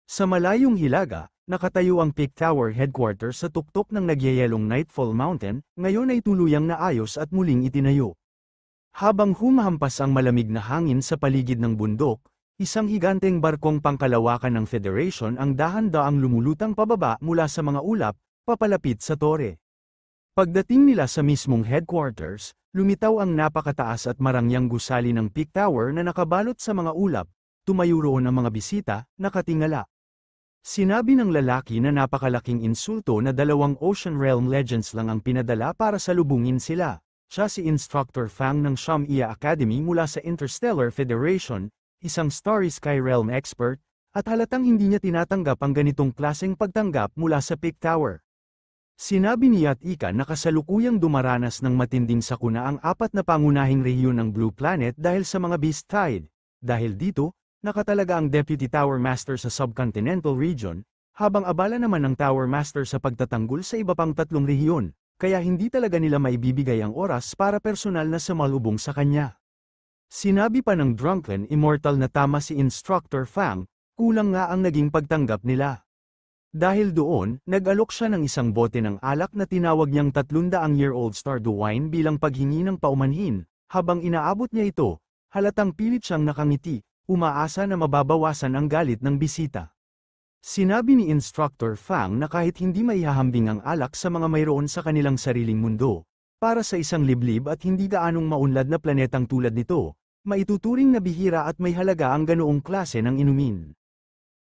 Sa malayong hilaga, nakatayo ang Peak Tower headquarters sa tuktok ng nagyayelong Nightfall Mountain, ngayon ay tuluyang naayos at muling itinayo. Habang humahampas ang malamig na hangin sa paligid ng bundok, isang higanteng barkong pangkalawakan ng Federation ang dahan-daang lumulutang pababa mula sa mga ulap, papalapit sa tore. Pagdating nila sa mismong headquarters, lumitaw ang napakataas at marangyang gusali ng Peak Tower na nakabalot sa mga ulap, tumayo roon ang mga bisita, nakatingala. Sinabi ng lalaki na napakalaking insulto na 2 Ocean Realm Legends lang ang pinadala para salubungin sila. Siya si Instructor Fang ng Shamia Academy mula sa Interstellar Federation, isang Starry Sky Realm expert, at halatang hindi niya tinatanggap ang ganitong klaseng pagtanggap mula sa Peak Tower. Sinabi ni Yatika na kasalukuyang dumaranas ng matinding sakuna ang 4 na pangunahing rehiyon ng Blue Planet dahil sa mga Beast Tide. Dahil dito, nakatalaga ang Deputy Tower Master sa Subcontinental Region, habang abala naman ang Tower Master sa pagtatanggol sa iba pang 3 rehiyon, kaya hindi talaga nila maibibigay ang oras para personal na sumalubong sa kanya. Sinabi pa ng Drunken Immortal na tama si Instructor Fang, kulang nga ang naging pagtanggap nila. Dahil doon, nag-alok siya ng isang bote ng alak na tinawag niyang 300-year-old Stardew Wine bilang paghingi ng paumanhin, habang inaabot niya ito, halatang pilit siyang nakangiti, umaasa na mababawasan ang galit ng bisita. Sinabi ni Instructor Fang na kahit hindi maihahambing ang alak sa mga mayroon sa kanilang sariling mundo, para sa isang liblib at hindi gaanong maunlad na planetang tulad nito, maituturing na bihira at may halaga ang ganoong klase ng inumin.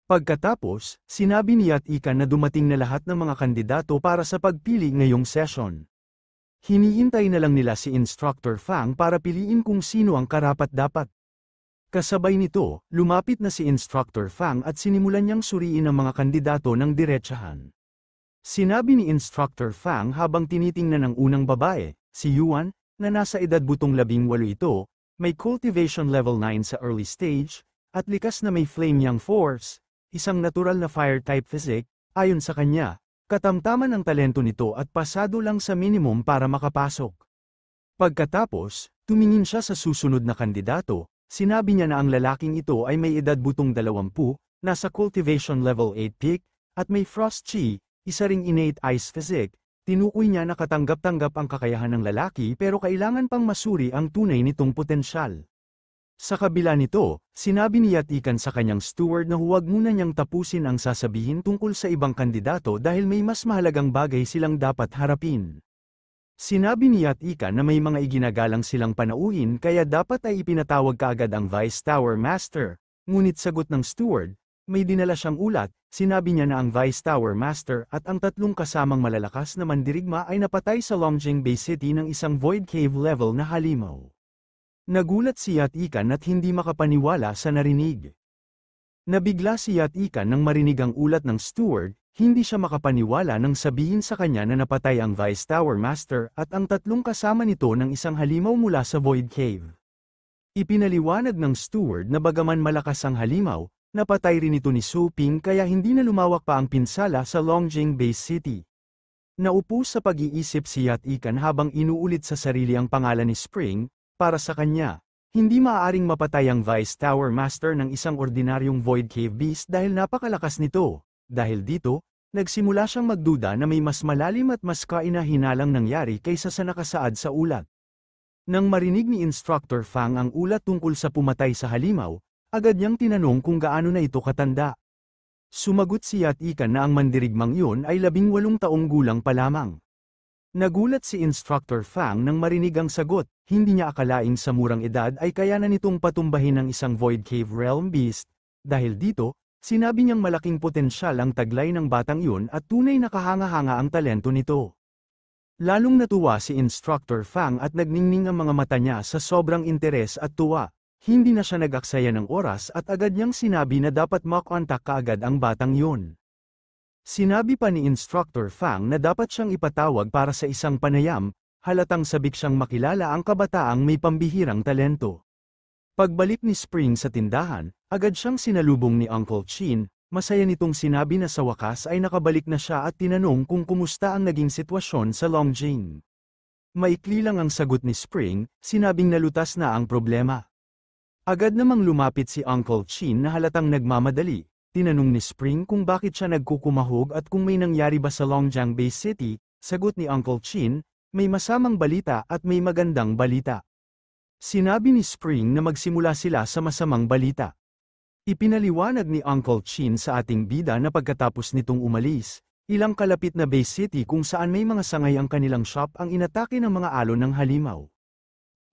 Pagkatapos, sinabi ni Yatika na dumating na lahat ng mga kandidato para sa pagpili ngayong session. Hinihintay na lang nila si Instructor Fang para piliin kung sino ang karapat-dapat. Kasabay nito, lumapit na si Instructor Fang at sinimulan niyang suriin ang mga kandidato ng diretsahan. Sinabi ni Instructor Fang habang tinitingnan ng unang babae, si Yuan, na nasa edad butong 18 ito, may cultivation level 9 sa early stage, at likas na may flame yang force, isang natural na fire type physic, ayon sa kanya, katamtaman ang talento nito at pasado lang sa minimum para makapasok. Pagkatapos, tumingin siya sa susunod na kandidato. Sinabi niya na ang lalaking ito ay may edad butong 20, nasa cultivation level 8 peak, at may frost chi, isa ring innate ice physic. Tinukoy niya na katanggap-tanggap ang kakayahan ng lalaki pero kailangan pang masuri ang tunay nitong potensyal. Sa kabila nito, sinabi ni Yatikan sa kanyang steward na huwag muna niyang tapusin ang sasabihin tungkol sa ibang kandidato dahil may mas mahalagang bagay silang dapat harapin. Sinabi ni Yatika na may mga iginagalang silang panauhin kaya dapat ay ipinatawag kaagad ang Vice Tower Master, ngunit sagot ng steward, may dinala siyang ulat, sinabi niya na ang Vice Tower Master at ang 3 kasamang malalakas na mandirigma ay napatay sa Longjing Bay City ng isang Void Cave level na halimaw. Nagulat si Yatikan at hindi makapaniwala sa narinig. Nabigla si Yatikan nang marinig ang ulat ng steward. Hindi siya makapaniwala nang sabihin sa kanya na napatay ang Vice Tower Master at ang 3 kasama nito ng isang halimaw mula sa Void Cave. Ipinaliwanag ng steward na bagaman malakas ang halimaw, napatay rin ito ni Su Ping kaya hindi na lumawak pa ang pinsala sa Longjing Bay City. Naupo sa pag-iisip si Yatikan habang inuulit sa sarili ang pangalan ni Spring, para sa kanya. Hindi maaaring mapatay ang Vice Tower Master ng isang ordinaryong Void Cave Beast dahil napakalakas nito. Dahil dito, nagsimula siyang magduda na may mas malalim at mas kaina-hinalang nangyari kaysa sa nakasaad sa ulat. Nang marinig ni Instructor Fang ang ulat tungkol sa pumatay sa halimaw, agad niyang tinanong kung gaano na ito katanda. Sumagot si Yatikan na ang mandirigmang yun ay 18 taong gulang pa lamang. Nagulat si Instructor Fang nang marinig ang sagot, hindi niya akalaing sa murang edad ay kaya na nitong patumbahin ng isang Void Cave Realm Beast, dahil dito, sinabi niyang malaking potensyal ang taglay ng batang yun at tunay na kahanga-hanga ang talento nito. Lalong natuwa si Instructor Fang at nagningning ang mga mata niya sa sobrang interes at tuwa. Hindi na siya nag-aksaya ng oras at agad niyang sinabi na dapat makontak kaagad ang batang yun. Sinabi pa ni Instructor Fang na dapat siyang ipatawag para sa isang panayam, halatang sabik siyang makilala ang kabataang may pambihirang talento. Pagbalik ni Spring sa tindahan, agad siyang sinalubong ni Uncle Chin, masaya nitong sinabi na sa wakas ay nakabalik na siya at tinanong kung kumusta ang naging sitwasyon sa Longjing. Maikli lang ang sagot ni Spring, sinabing nalutas na ang problema. Agad namang lumapit si Uncle Chin na halatang nagmamadali, Tinanong ni Spring kung bakit siya nagkukumahog at kung may nangyari ba sa Longjiang Bay City. Sagot ni Uncle Chin, may masamang balita at may magandang balita. Sinabi ni Spring na magsimula sila sa masamang balita. Ipinaliwanag ni Uncle Chin sa ating bida na pagkatapos nitong umalis, ilang kalapit na Bay City kung saan may mga sangay ang kanilang shop ang inatake ng mga alon ng halimaw.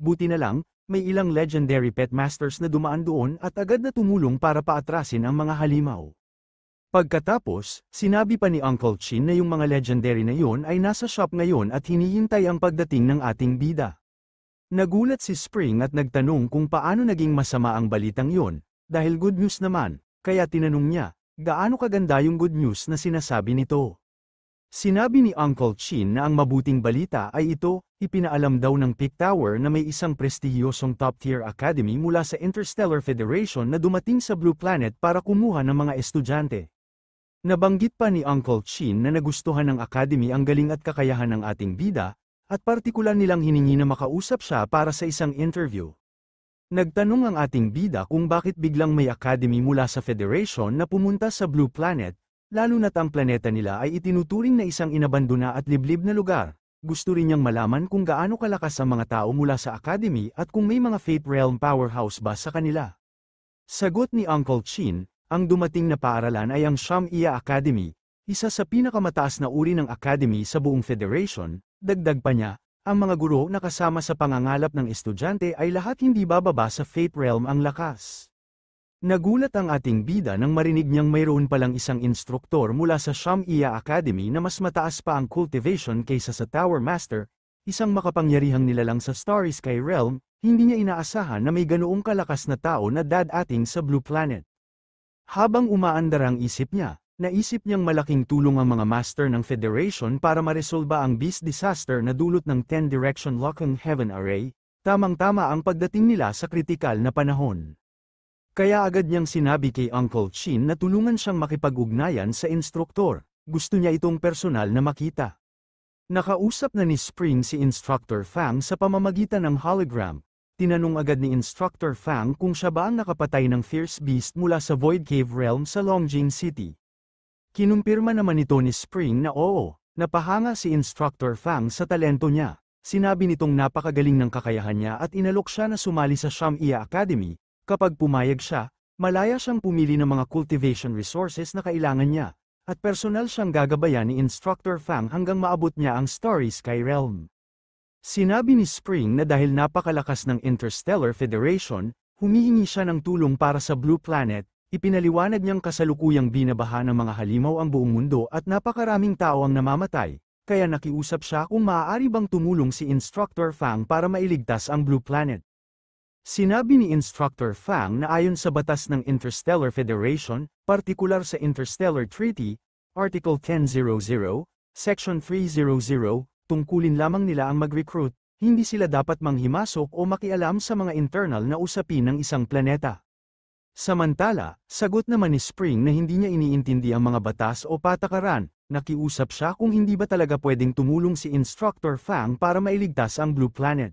Buti na lang, may ilang legendary pet masters na dumaan doon at agad na tumulong para paatrasin ang mga halimaw. Pagkatapos, sinabi pa ni Uncle Chin na yung mga legendary na yun ay nasa shop ngayon at hinihintay ang pagdating ng ating bida. Nagulat si Spring at nagtanong kung paano naging masama ang balitang yun, dahil good news naman, kaya tinanong niya, gaano kaganda yung good news na sinasabi nito. Sinabi ni Uncle Chin na ang mabuting balita ay ito, ipinaalam daw ng Peak Tower na may isang prestihiyosong top-tier academy mula sa Interstellar Federation na dumating sa Blue Planet para kumuha ng mga estudyante. Nabanggit pa ni Uncle Chin na nagustuhan ng academy ang galing at kakayahan ng ating bida, at partikular nilang hiningi na makausap siya para sa isang interview. Nagtanong ang ating bida kung bakit biglang may academy mula sa Federation na pumunta sa Blue Planet, lalo na't ang planeta nila ay itinuturing na isang inabandona at liblib na lugar. Gusto rin niyang malaman kung gaano kalakas ang mga tao mula sa academy at kung may mga Fate Realm powerhouse ba sa kanila. Sagot ni Uncle Chin, ang dumating na paaralan ay ang Shamia Academy, isa sa pinakamataas na uri ng academy sa buong Federation. Dagdag pa niya, ang mga guro na kasama sa pangangalap ng estudyante ay lahat hindi bababa sa Fate Realm ang lakas. Nagulat ang ating bida nang marinig niyang mayroon palang isang instruktor mula sa Shamia Academy na mas mataas pa ang cultivation kaysa sa Tower Master, isang makapangyarihang nilalang sa Starry Sky Realm. Hindi niya inaasahan na may ganoong kalakas na tao na dadating sa Blue Planet. Habang umaandar ang isip niya, naisip niyang malaking tulong ang mga master ng Federation para maresolba ang beast disaster na dulot ng 10-direction Locking Heaven Array, tamang-tama ang pagdating nila sa kritikal na panahon. Kaya agad niyang sinabi kay Uncle Chin na tulungan siyang makipag-ugnayan sa instruktor, gusto niya itong personal na makita. Nakausap na ni Spring si Instructor Fang sa pamamagitan ng hologram. Tinanong agad ni Instructor Fang kung siya ba ang nakapatay ng Fierce Beast mula sa Void Cave Realm sa Longjing City. Kinumpirma naman ito ni Spring na oo, napahanga si Instructor Fang sa talento niya. Sinabi nitong napakagaling ng kakayahan niya at inalok siya na sumali sa Shamia Academy. Kapag pumayag siya, malaya siyang pumili ng mga cultivation resources na kailangan niya, at personal siyang gagabayan ni Instructor Fang hanggang maabot niya ang Starry Sky Realm. Sinabi ni Spring na dahil napakalakas ng Interstellar Federation, humihingi siya ng tulong para sa Blue Planet. Ipinaliwanag niyang kasalukuyang binabaha ng mga halimaw ang buong mundo at napakaraming tao ang namamatay, kaya nakiusap siya kung maaari bang tumulong si Instructor Fang para mailigtas ang Blue Planet. Sinabi ni Instructor Fang na ayon sa batas ng Interstellar Federation, partikular sa Interstellar Treaty, Article 1000, Section 300, tungkulin lamang nila ang mag-recruit, hindi sila dapat manghimasok o makialam sa mga internal na usapin ng isang planeta. Samantala, sagot naman ni Spring na hindi niya iniintindi ang mga batas o patakaran, nakiusap siya kung hindi ba talaga pwedeng tumulong si Instructor Fang para mailigtas ang Blue Planet.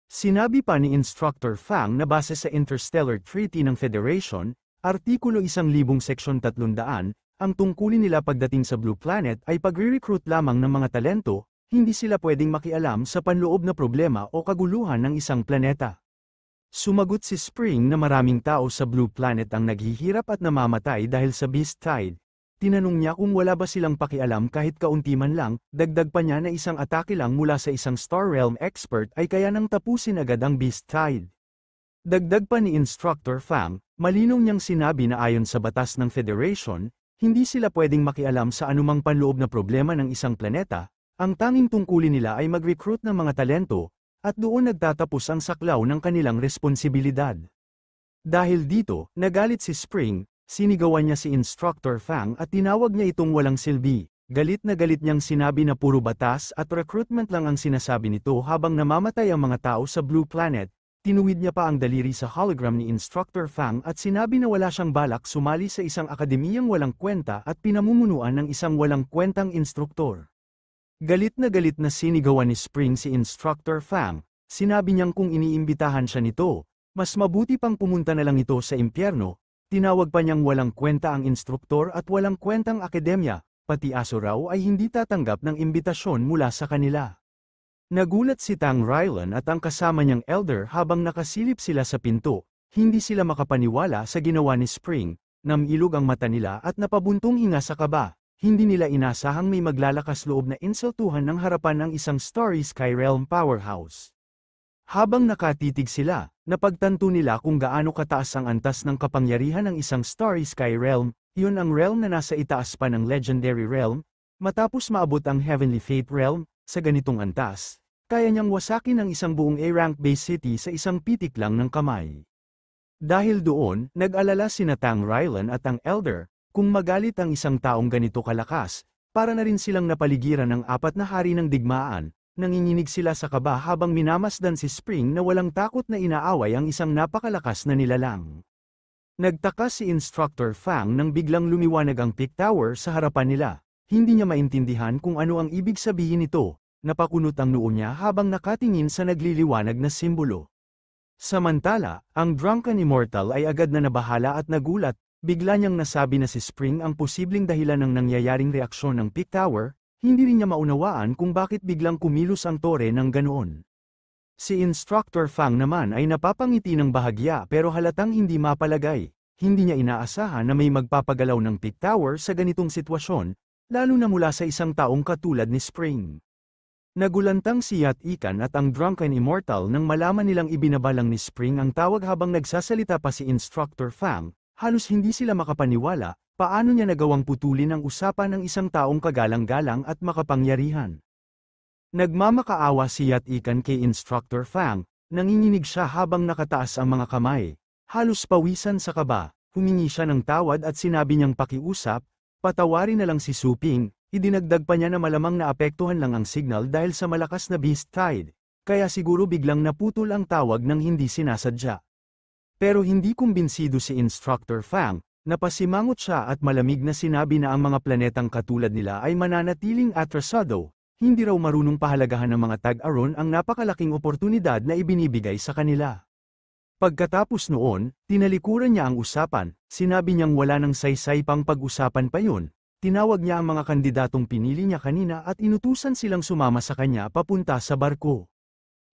Sinabi pa ni Instructor Fang na base sa Interstellar Treaty ng Federation, Artikulo 1000 Seksyon 300, ang tungkulin nila pagdating sa Blue Planet ay pagre-recruit lamang ng mga talento, hindi sila pwedeng makialam sa panloob na problema o kaguluhan ng isang planeta. Sumagot si Spring na maraming tao sa Blue Planet ang naghihirap at namamatay dahil sa Beast Tide. Tinanong niya kung wala ba silang pakialam kahit kaunti man lang, dagdag pa niya na isang atake lang mula sa isang Star Realm expert ay kaya nang tapusin agad ang Beast Tide. Dagdag pa ni Instructor Fang, malinaw niyang sinabi na ayon sa batas ng Federation, hindi sila pwedeng makialam sa anumang panloob na problema ng isang planeta, ang tanging tungkulin nila ay mag-recruit ng mga talento, at doon nagtatapos ang saklaw ng kanilang responsibilidad. Dahil dito, nagalit si Spring, sinigawan niya si Instructor Fang at tinawag niya itong walang silbi. Galit na galit niyang sinabi na puro batas at recruitment lang ang sinasabi nito habang namamatay ang mga tao sa Blue Planet. Tinuwid niya pa ang daliri sa hologram ni Instructor Fang at sinabi na wala siyang balak sumali sa isang akademiyang walang kwenta at pinamumunuan ng isang walang kwentang instruktor. Galit na sinigawan ni Spring si Instructor Fang, sinabi niyang kung iniimbitahan siya nito, mas mabuti pang pumunta na lang ito sa impyerno, Tinawag pa niyang walang kwenta ang instruktor at walang kwentang akademya, pati aso raw ay hindi tatanggap ng imbitasyon mula sa kanila. Nagulat si Tang Rylan at ang kasama niyang elder habang nakasilip sila sa pinto, hindi sila makapaniwala sa ginawa ni Spring, namilog ang mata nila at napabuntong hinga sa kaba. Hindi nila inasahang may maglalakas loob na insultuhan ng harapan ng isang Starry Sky Realm powerhouse. Habang nakatitig sila, napagtanto nila kung gaano kataas ang antas ng kapangyarihan ng isang Starry Sky Realm, yun ang realm na nasa itaas pa ng Legendary Realm, matapos maabot ang Heavenly Fate Realm, sa ganitong antas, kaya niyang wasakin ang isang buong A-rank base city sa isang pitik lang ng kamay. Dahil doon, nag-alala sina Tang Rylan at ang Elder, kung magalit ang isang taong ganito kalakas, para na rin silang napaligiran ng apat na hari ng digmaan, nanginginig sila sa kaba habang minamasdan si Spring na walang takot na inaaway ang isang napakalakas na nilalang. Nagtaka si Instructor Fang nang biglang lumiwanag ang Peak Tower sa harapan nila, hindi niya maintindihan kung ano ang ibig sabihin nito, napakunot ang noo niya habang nakatingin sa nagliliwanag na simbolo. Samantala, ang Drunken Immortal ay agad na nabahala at nagulat, bigla niyang nasabi na si Spring ang posibleng dahilan ng nangyayaring reaksyon ng Peak Tower, hindi rin niya maunawaan kung bakit biglang kumilos ang tore ng ganoon. Si Instructor Fang naman ay napapangiti ng bahagya pero halatang hindi mapalagay, hindi niya inaasahan na may magpapagalaw ng Peak Tower sa ganitong sitwasyon, lalo na mula sa isang taong katulad ni Spring. Nagulantang si Yat Ikan at ang Drunken Immortal nang malaman nilang ibinabalang ni Spring ang tawag habang nagsasalita pa si Instructor Fang. Halos hindi sila makapaniwala, paano niya nagawang putulin ang usapan ng isang taong kagalang-galang at makapangyarihan. Nagmamakaawa si Yat Ikan kay Instructor Fang, nanginginig siya habang nakataas ang mga kamay. Halos pawisan sa kaba, humingi siya ng tawad at sinabi niyang pakiusap, patawarin na lang si Su Ping, idinagdag pa niya na malamang naapektuhan lang ang signal dahil sa malakas na beast tide, kaya siguro biglang naputol ang tawag ng hindi sinasadya. Pero hindi kumbinsido si Instructor Fang, napasimangot siya at malamig na sinabi na ang mga planetang katulad nila ay mananatiling atrasado, hindi raw marunong pahalagahan ng mga tag-aron ang napakalaking oportunidad na ibinibigay sa kanila. Pagkatapos noon, tinalikuran niya ang usapan, sinabi niyang wala nang saysay pang pag-usapan pa yun, tinawag niya ang mga kandidatong pinili niya kanina at inutusan silang sumama sa kanya papunta sa barko.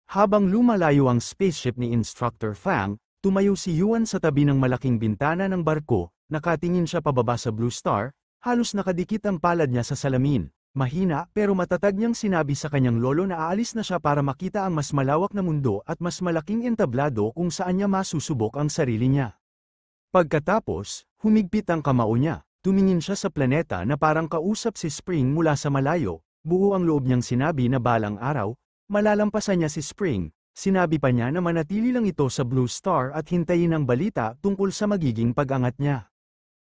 Habang lumalayo ang spaceship ni Instructor Fang, tumayo si Yuan sa tabi ng malaking bintana ng barko, nakatingin siya pababa sa Blue Star, halos nakadikit ang palad niya sa salamin. Mahina pero matatag niyang sinabi sa kanyang lolo na aalis na siya para makita ang mas malawak na mundo at mas malaking entablado kung saan niya masusubok ang sarili niya. Pagkatapos, humigpit ang kamao niya, tumingin siya sa planeta na parang kausap si Spring mula sa malayo, buo ang loob niyang sinabi na balang araw, malalampasan niya si Spring. Sinabi pa niya na manatili lang ito sa Blue Star at hintayin ang balita tungkol sa magiging pag-angat niya.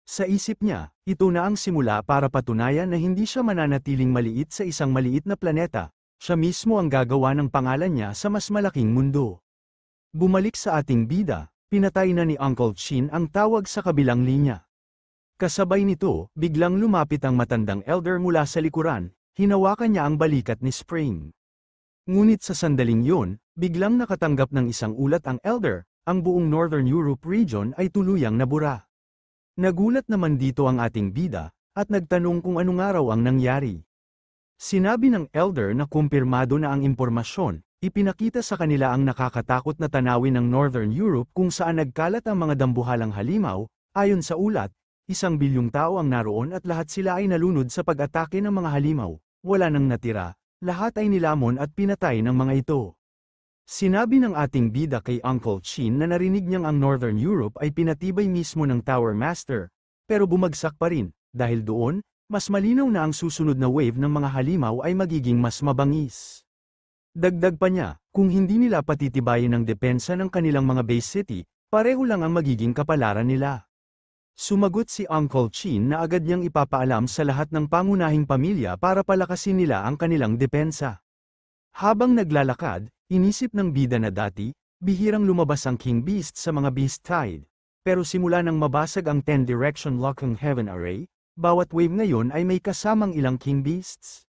Sa isip niya, ito na ang simula para patunayan na hindi siya mananatiling maliit sa isang maliit na planeta, siya mismo ang gagawa ng pangalan niya sa mas malaking mundo. Bumalik sa ating bida, pinatay na ni Uncle Chin ang tawag sa kabilang linya. Kasabay nito, biglang lumapit ang matandang elder mula sa likuran, hinawakan niya ang balikat ni Spring. Ngunit sa sandaling yun, biglang nakatanggap ng isang ulat ang elder, ang buong Northern Europe region ay tuluyang nabura. Nagulat naman dito ang ating bida, at nagtanong kung ano nga raw ang nangyari. Sinabi ng elder na kumpirmado na ang impormasyon, ipinakita sa kanila ang nakakatakot na tanawin ng Northern Europe kung saan nagkalat ang mga dambuhalang halimaw, ayon sa ulat, 1 bilyong tao ang naroon at lahat sila ay nalunod sa pag-atake ng mga halimaw, wala nang natira. Lahat ay nilamon at pinatay ng mga ito. Sinabi ng ating bida kay Uncle Chin na narinig niyang ang Northern Europe ay pinatibay mismo ng Tower Master, pero bumagsak pa rin, dahil doon, mas malinaw na ang susunod na wave ng mga halimaw ay magiging mas mabangis. Dagdag pa niya, kung hindi nila patitibayin ang depensa ng kanilang mga base city, pareho lang ang magiging kapalaran nila. Sumagot si Uncle Chin na agad niyang ipapaalam sa lahat ng pangunahing pamilya para palakasin nila ang kanilang depensa. Habang naglalakad, inisip ng bida na dati, bihirang lumabas ang King Beast sa mga Beast Tide. Pero simula nang mabasag ang 10-direction Locking Heaven Array, bawat wave ngayon ay may kasamang ilang King Beasts.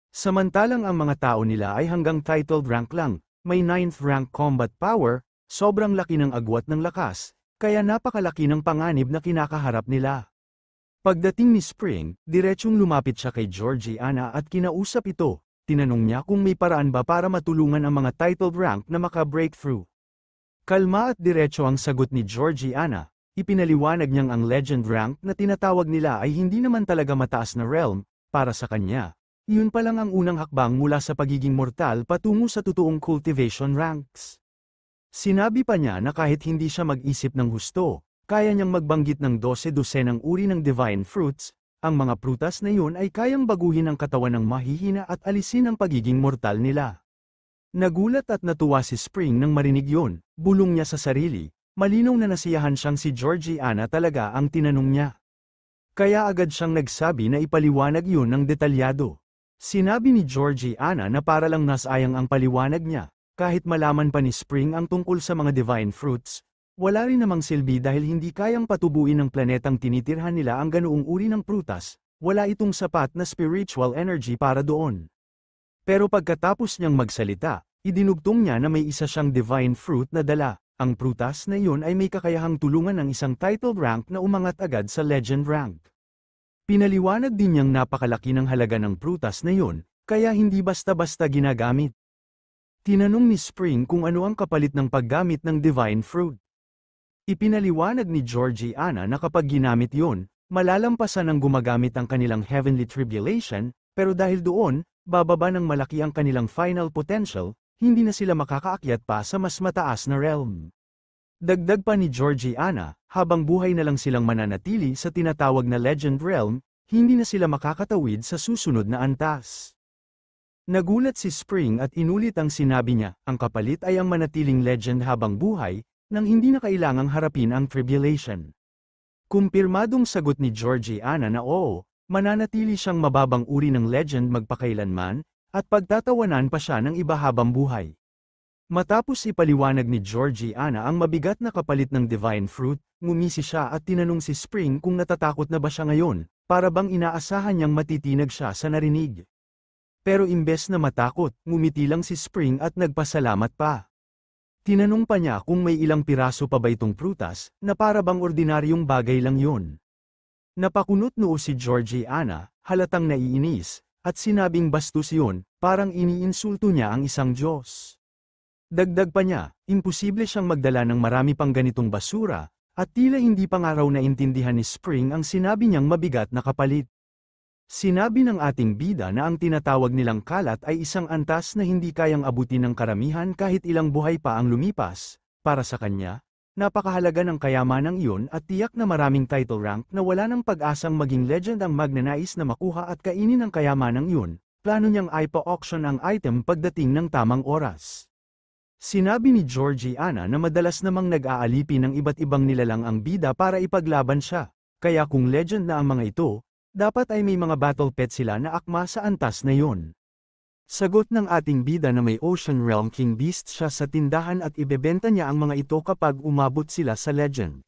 Samantalang ang mga tao nila ay hanggang titled rank lang, may 9th rank combat power, sobrang laki ng agwat ng lakas, kaya napakalaki ng panganib na kinakaharap nila. Pagdating ni Spring, diretsong lumapit siya kay Georgiana at kinausap ito. Tinanong niya kung may paraan ba para matulungan ang mga titled rank na maka-breakthrough. Kalma at diretso ang sagot ni Georgiana. Ipinaliwanag niyang ang legend rank na tinatawag nila ay hindi naman talaga mataas na realm, para sa kanya. Yun pa lang ang unang hakbang mula sa pagiging mortal patungo sa totoong cultivation ranks. Sinabi pa niya na kahit hindi siya mag-isip ng husto, kaya niyang magbanggit ng 12-dosenang uri ng divine fruits. Ang mga prutas na yun ay kayang baguhin ang katawan ng mahihina at alisin ang pagiging mortal nila. Nagulat at natuwa si Spring nang marinig yun, bulong niya sa sarili. Malinaw na nasiyahan siyang si Georgiana talaga ang tinanong niya. Kaya agad siyang nagsabi na ipaliwanag yun ng detalyado. Sinabi ni Georgiana na para lang nasayang ang paliwanag niya, kahit malaman pa ni Spring ang tungkol sa mga divine fruits, wala rin namang silbi dahil hindi kayang patubuin ng planetang tinitirhan nila ang ganoong uri ng prutas, wala itong sapat na spiritual energy para doon. Pero pagkatapos niyang magsalita, idinugtong niya na may isa siyang divine fruit na dala. Ang prutas na iyon ay may kakayahang tulungan ng isang titled rank na umangat agad sa legend rank. Pinaliwanag din niyang napakalaki ng halaga ng prutas na iyon, kaya hindi basta-basta ginagamit. Tinanong ni Spring kung ano ang kapalit ng paggamit ng divine fruit. Ipinaliwanag ni Georgiana na kapag ginamit iyon, malalampasan ng gumagamit ang kanilang heavenly tribulation, pero dahil doon, bababa ng malaki ang kanilang final potential, hindi na sila makakaakyat pa sa mas mataas na realm. Dagdag pa ni Georgiana, habang buhay na lang silang mananatili sa tinatawag na legend realm, hindi na sila makakatawid sa susunod na antas. Nagulat si Spring at inulit ang sinabi niya, ang kapalit ay ang manatiling legend habang buhay, nang hindi na kailangang harapin ang tribulation. Kumpirmadong sagot ni Georgiana na oo, mananatili siyang mababang uri ng legend magpakailanman, at pagtatawanan pa siya ng iba habang buhay. Matapos ipaliwanag ni Georgiana ang mabigat na kapalit ng divine fruit, ngumisi siya at tinanong si Spring kung natatakot na ba siya ngayon, para bang inaasahan niyang matitinag siya sa narinig. Pero imbes na matakot, ngumiti lang si Spring at nagpasalamat pa. Tinanong pa niya kung may ilang piraso pa ba itong prutas, na para bang ordinaryong bagay lang yun. Napakunot noo si Georgiana, halatang naiinis, at sinabing bastos yun, parang iniinsulto niya ang isang Diyos. Dagdag pa niya, imposible siyang magdala ng marami pang ganitong basura, at tila hindi pa nga raw naintindihan ni Spring ang sinabi niyang mabigat na kapalit. Sinabi ng ating bida na ang tinatawag nilang kalat ay isang antas na hindi kayang abutin ng karamihan kahit ilang buhay pa ang lumipas, para sa kanya. Napakahalaga ng kayamanang iyon at tiyak na maraming title rank na wala ng pag-asang maging legend ang magnanais na makuha at kainin ang kayamanang iyon, plano niyang ipa-auction ang item pagdating ng tamang oras. Sinabi ni Georgiana na madalas namang nag-aalipin ng iba't ibang nilalang ang bida para ipaglaban siya, kaya kung legend na ang mga ito, dapat ay may mga battle pet sila na akma sa antas na iyon. Sagot ng ating bida na may Ocean Realm King Beast siya sa tindahan at ibebenta niya ang mga ito kapag umabot sila sa legend.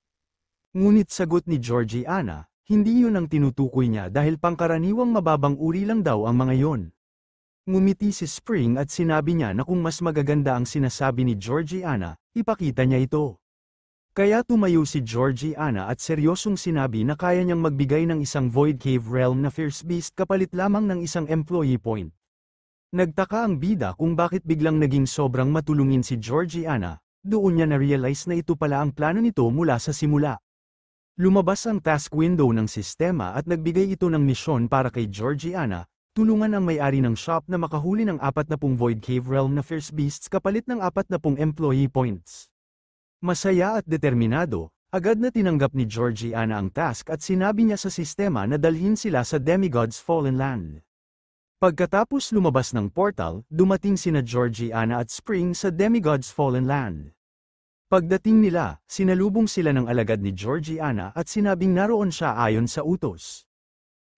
Ngunit sagot ni Georgiana, hindi yun ang tinutukoy niya dahil pangkaraniwang mababang uri lang daw ang mga yon. Ngumiti si Spring at sinabi niya na kung mas magaganda ang sinasabi ni Georgiana, ipakita niya ito. Kaya tumayo si Georgiana at seryosong sinabi na kaya niyang magbigay ng isang Void Cave Realm na Fierce Beast kapalit lamang ng isang employee point. Nagtaka ang bida kung bakit biglang naging sobrang matulungin si Georgiana, doon niya na-realize na ito pala ang plano nito mula sa simula. Lumabas ang task window ng sistema at nagbigay ito ng misyon para kay Georgiana, tulungan ang may-ari ng shop na makahuli ng 40 Void Cave Realm na Fierce Beasts kapalit ng 40 employee points. Masaya at determinado, agad na tinanggap ni Georgiana ang task at sinabi niya sa sistema na dalhin sila sa Demigod's Fallen Land. Pagkatapos lumabas ng portal, dumating sina Georgiana at Spring sa Demigod's Fallen Land. Pagdating nila, sinalubong sila ng alagad ni Georgiana at sinabing naroon siya ayon sa utos.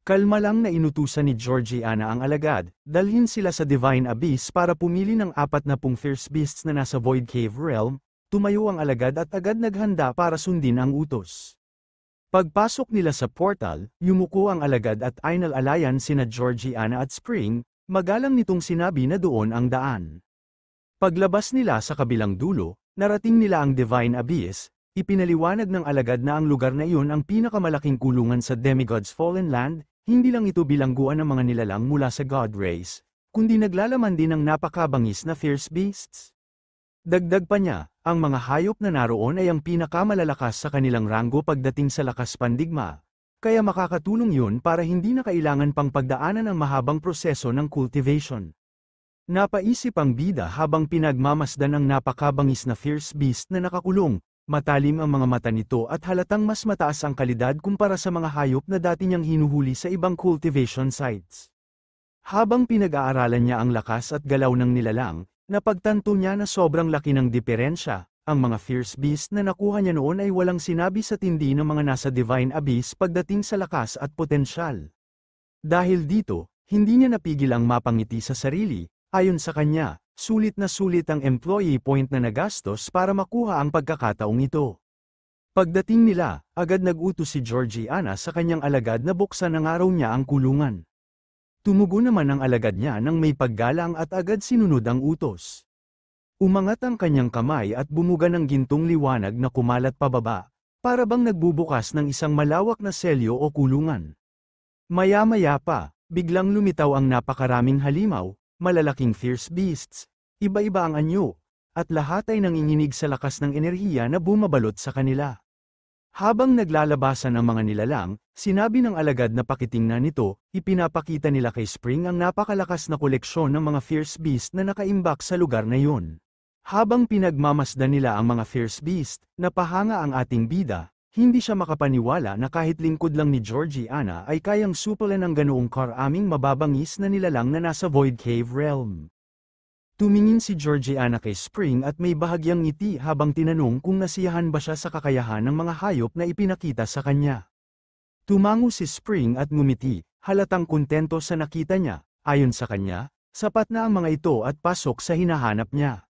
Kalma lang na inutusan ni Georgiana ang alagad, dalhin sila sa Divine Abyss para pumili ng 40 Fierce Beasts na nasa Void Cave Realm, tumayo ang alagad at agad naghanda para sundin ang utos. Pagpasok nila sa portal, yumuko ang alagad at inalalayan sina Georgiana at Spring, magalang nitong sinabi na doon ang daan. Paglabas nila sa kabilang dulo, narating nila ang Divine Abyss, Ipinaliwanag ng alagad na ang lugar na iyon ang pinakamalaking kulungan sa Demigod's Fallen Land, hindi lang ito bilangguan ng mga nilalang mula sa God Race, kundi naglalaman din ng napakabangis na fierce beasts. Dagdag pa niya, ang mga hayop na naroon ay ang pinakamalalakas sa kanilang ranggo pagdating sa lakas pandigma, kaya makakatulong yun para hindi na kailangan pang pagdaanan ang mahabang proseso ng cultivation. Napaisip ang bida habang pinagmamasdan ang napakabangis na fierce beast na nakakulong. Matalim ang mga mata nito at halatang mas mataas ang kalidad kumpara sa mga hayop na dati niyang hinuhuli sa ibang cultivation sites. Habang pinag-aaralan niya ang lakas at galaw ng nilalang, napagtanto niya na sobrang laki ng diferensya. Ang mga fierce beast na nakuha niya noon ay walang sinabi sa tindi ng mga nasa Divine Abyss pagdating sa lakas at potensyal. Dahil dito, hindi niya napigil ang mapangiti sa sarili. Ayon sa kanya, sulit na sulit ang employee point na nagastos para makuha ang pagkakataong ito. Pagdating nila, agad nag-utos si Georgiana sa kanyang alagad na buksan ng araw niya ang kulungan. Tumugon naman ang alagad niya nang may paggalang at agad sinunod ang utos. Umangat ang kanyang kamay at bumuga ng gintong liwanag na kumalat pababa, para bang nagbubukas ng isang malawak na selyo o kulungan. Maya-maya pa, biglang lumitaw ang napakaraming halimaw, malalaking fierce beasts, iba-iba ang anyo, at lahat ay nanginginig sa lakas ng enerhiya na bumabalot sa kanila. Habang naglalabasan ang mga nilalang, sinabi ng alagad na pakitingnan nito, ipinapakita nila kay Spring ang napakalakas na koleksyon ng mga fierce beast na nakaimbak sa lugar na yun. Habang pinagmamasdan nila ang mga fierce beast, napahanga ang ating bida, hindi siya makapaniwala na kahit lingkod lang ni Georgiana ay kayang supalan ng ganoong karaming mababangis na nilalang na nasa Void Cave Realm. Tumingin si Georgiana kay Spring at may bahagyang ngiti habang tinanong kung nasiyahan ba siya sa kakayahan ng mga hayop na ipinakita sa kanya. Tumango si Spring at ngumiti, halatang kontento sa nakita niya, ayon sa kanya, sapat na ang mga ito at pasok sa hinahanap niya.